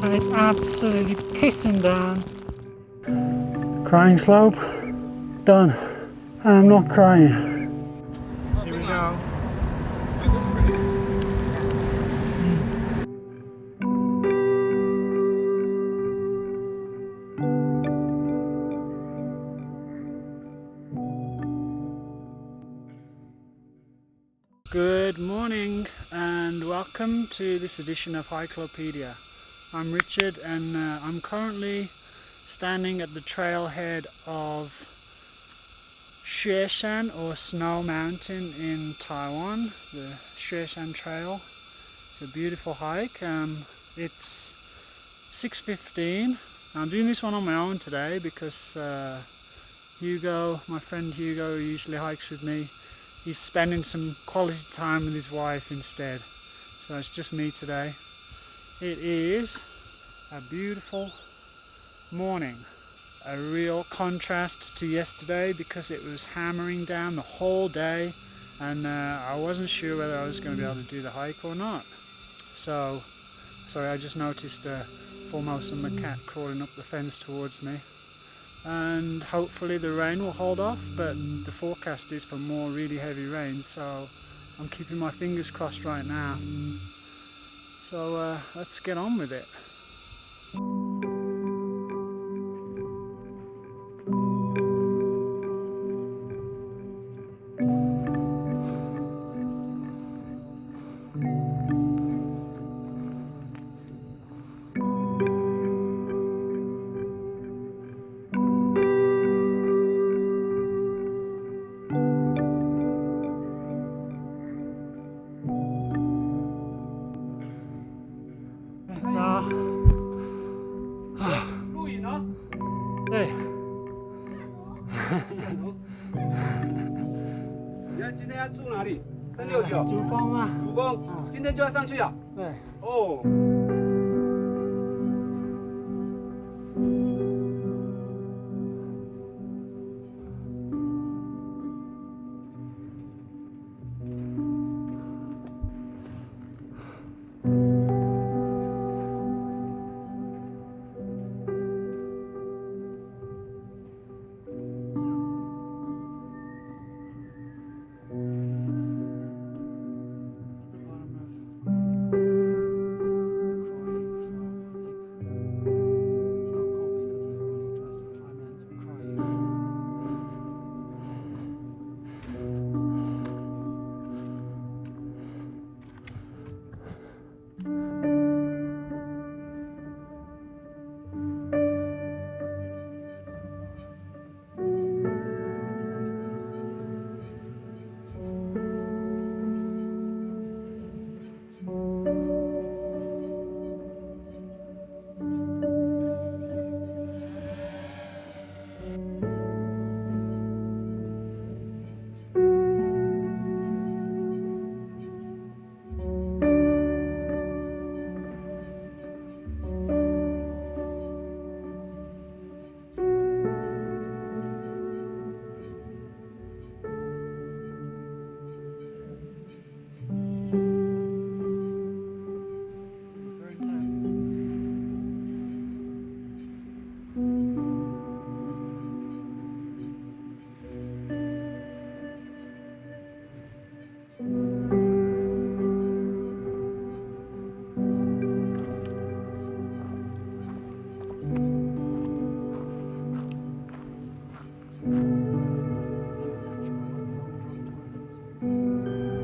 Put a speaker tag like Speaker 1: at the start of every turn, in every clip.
Speaker 1: and it's absolutely pissing down. Crying slope, done. I'm not crying. Here we go. Good morning and welcome to this edition of Hikelopedia. I'm Richard and I'm currently standing at the trailhead of Xueshan or Snow Mountain in Taiwan, the Xueshan Trail. It's a beautiful hike. It's 6:15. I'm doing this one on my own today because Hugo, my friend Hugo, who usually hikes with me, he's spending some quality time with his wife instead. So it's just me today. It is a beautiful morning. A real contrast to yesterday because it was hammering down the whole day and I wasn't sure whether I was going to be able to do the hike or not. So, sorry, I just noticed Foremost and my cat crawling up the fence towards me. And hopefully the rain will hold off, but the forecast is for more really heavy rain, so I'm keeping my fingers crossed right now. So let's get on with it.对。
Speaker 2: 你今天要住哪里？369。
Speaker 1: 主峰啊。
Speaker 2: 主峰，今天就要上去啊？
Speaker 1: 对。
Speaker 2: 哦。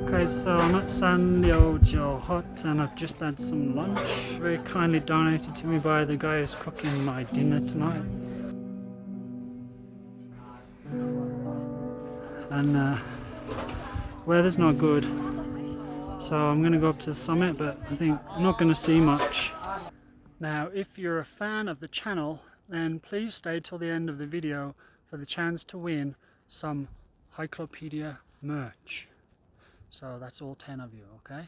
Speaker 2: Okay, so I'm at Sanliujiu hut and I've just had some lunch, very kindly donated to me by the guy who's cooking my dinner tonight. And weather's not good, so I'm going to go up to the summit, but I think I'm not going to see much. Now, if you're a fan of the channel, then please stay till the end of the video for the chance to win some Hikelopedia merch. So that's all 10 of you, okay?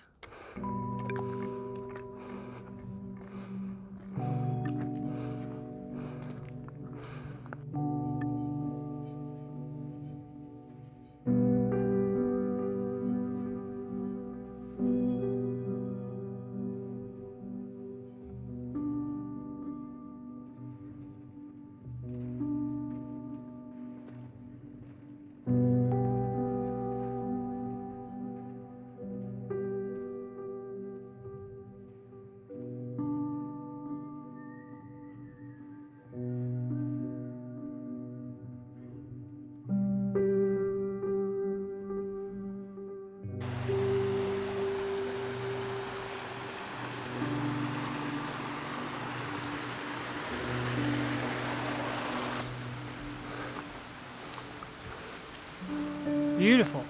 Speaker 2: beautiful.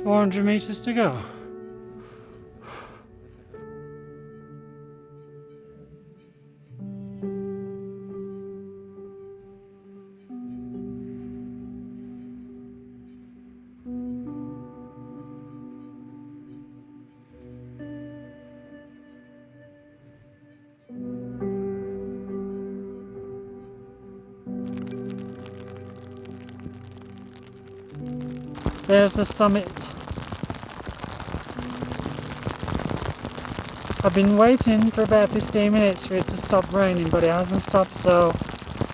Speaker 2: $400 meters to go. There's the summit. I've been waiting for about 15 minutes for it to stop raining, but it hasn't stopped, so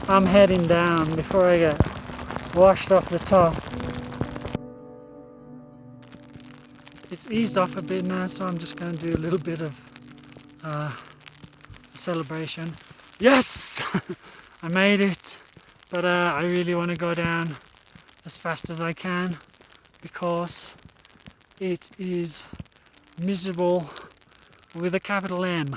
Speaker 2: I'm heading down before I get washed off the top. It's eased off a bit now, so I'm just going to do a little bit of a celebration. Yes! I made it, but I really want to go down as fast as I can because it is miserable with a capital M.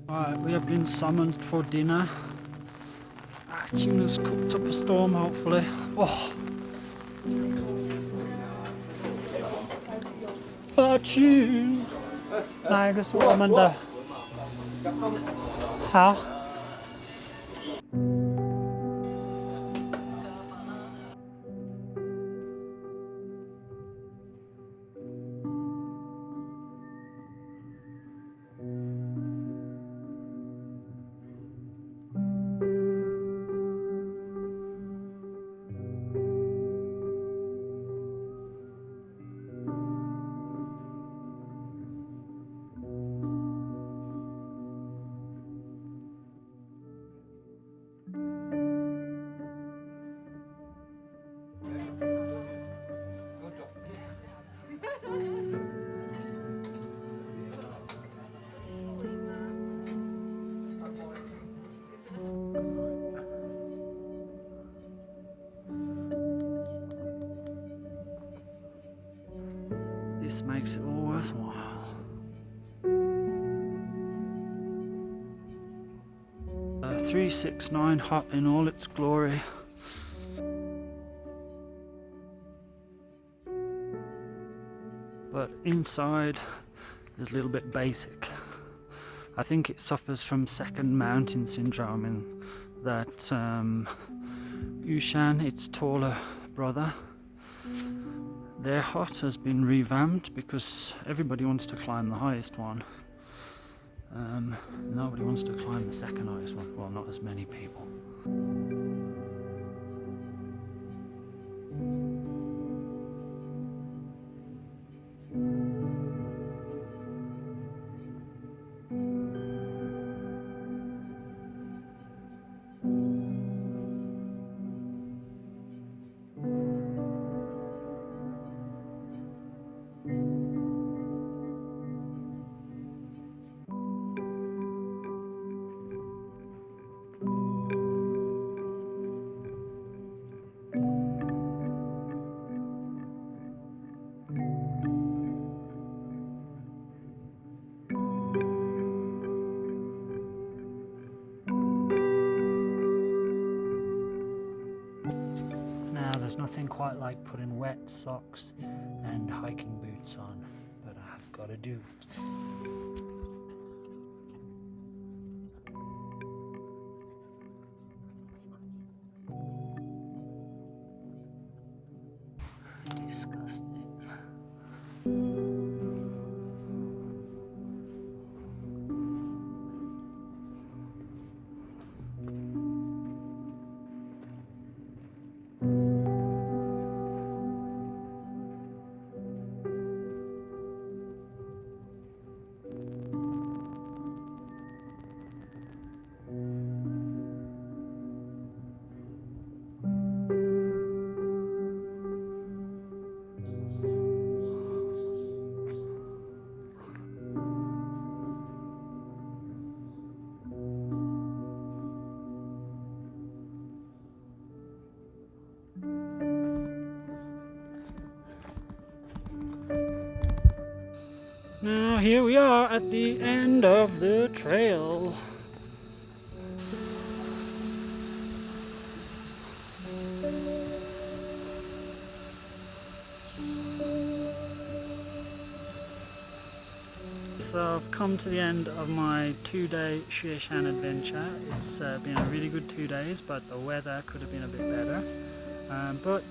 Speaker 2: Alright, we have been summoned for dinner. Tuna's cooked up a storm, hopefully. Oh. Tune. 那一个是我们的。好。This makes it all worthwhile. Uh, 369 hot in all its glory. But inside is a little bit basic. I think it suffers from second mountain syndrome in that Xueshan, its taller brother, their hut has been revamped because everybody wants to climb the highest one. Nobody wants to climb the second highest one. Well, not as many people. there's nothing quite like putting wet socks and hiking boots on, but I've got to do it. Disgusting. Now here we are at the end of the trail. So I've come to the end of my 2-day Xueshan adventure. It's been a really good 2 days, but the weather could have been a bit better. But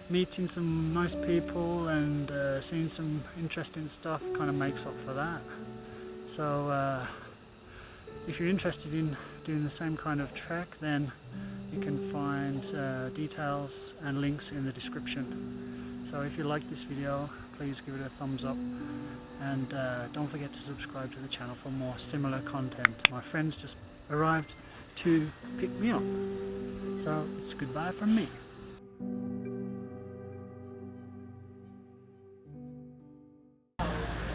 Speaker 2: meeting some nice people and seeing some interesting stuff kind of makes up for that. So if you're interested in doing the same kind of trek, then you can find details and links in the description. So if you like this video, please give it a thumbs up, and don't forget to subscribe to the channel for more similar content. My friends just arrived to pick me up, so it's goodbye from me.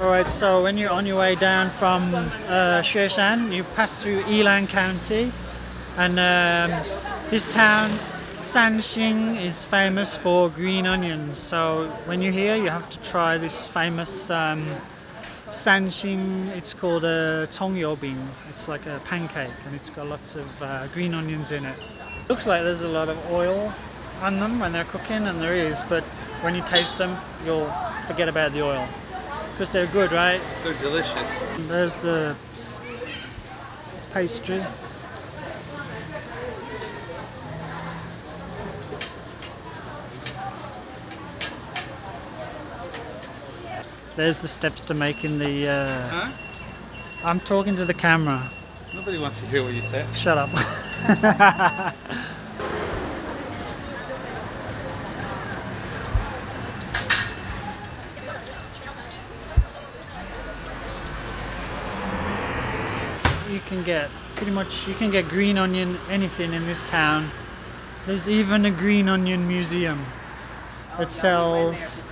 Speaker 2: Alright, so when you're on your way down from Xueshan, you pass through Yilan County, and this town, Sanliujiu, is famous for green onions. So when you're here, you have to try this famous Sanliujiu. It's called a Bing. It's like a pancake, and it's got lots of green onions in it. Looks like there's a lot of oil on them when they're cooking, and there is, but when you taste them, you'll forget about the oil. Because they're good, right?
Speaker 3: They're delicious.
Speaker 2: And there's the pastry. There's the steps to making the...
Speaker 3: Huh?
Speaker 2: I'm talking to the camera.
Speaker 3: Nobody wants to hear what you say.
Speaker 2: Shut up. You can get pretty much, you can get green onion anything in this town. There's even a green onion museum that sells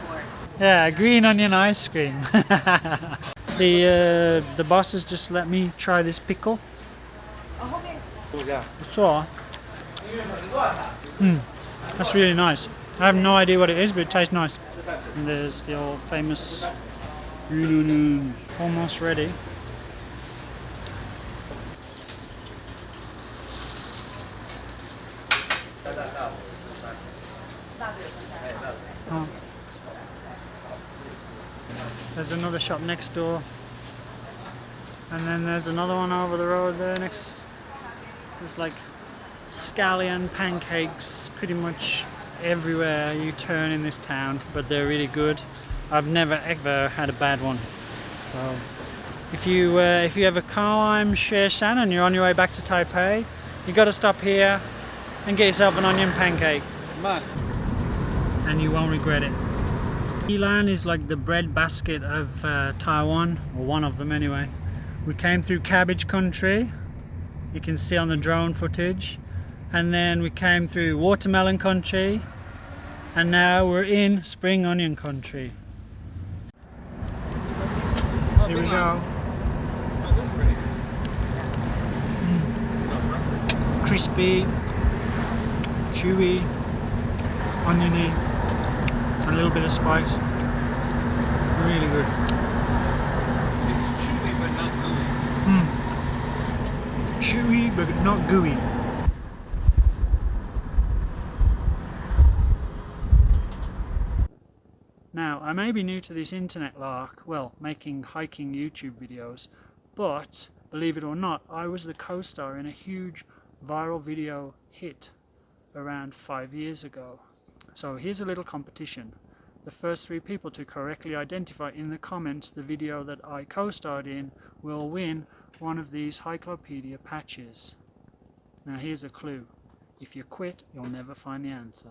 Speaker 2: green onion ice cream. The bosses just let me try this pickle. So, that's really nice. I have no idea what it is, but it tastes nice. And there's the old famous green onion, almost ready. Oh. There's another shop next door, and then there's another one over the road there next. There's like scallion pancakes pretty much everywhere you turn in this town, but they're really good. I've never ever had a bad one. So if you ever climb Xueshan and you're on your way back to Taipei, you got to stop here and get yourself an onion pancake.
Speaker 3: Come on.
Speaker 2: And you won't regret it. Yilan is like the bread basket of Taiwan, or one of them anyway. We came through cabbage country, you can see on the drone footage, and then we came through watermelon country, and now we're in spring onion country. Here we go. Crispy, chewy, oniony, and a little bit of spice. Really good.
Speaker 3: It's chewy but not gooey.
Speaker 2: Chewy but not gooey. I may be new to this internet lark, well, making hiking YouTube videos, but believe it or not, I was the co-star in a huge viral video hit around 5 years ago. So here's a little competition. The first 3 people to correctly identify in the comments the video that I co-starred in will win one of these Hikelopedia patches. Now here's a clue. If you quit, you'll never find the answer.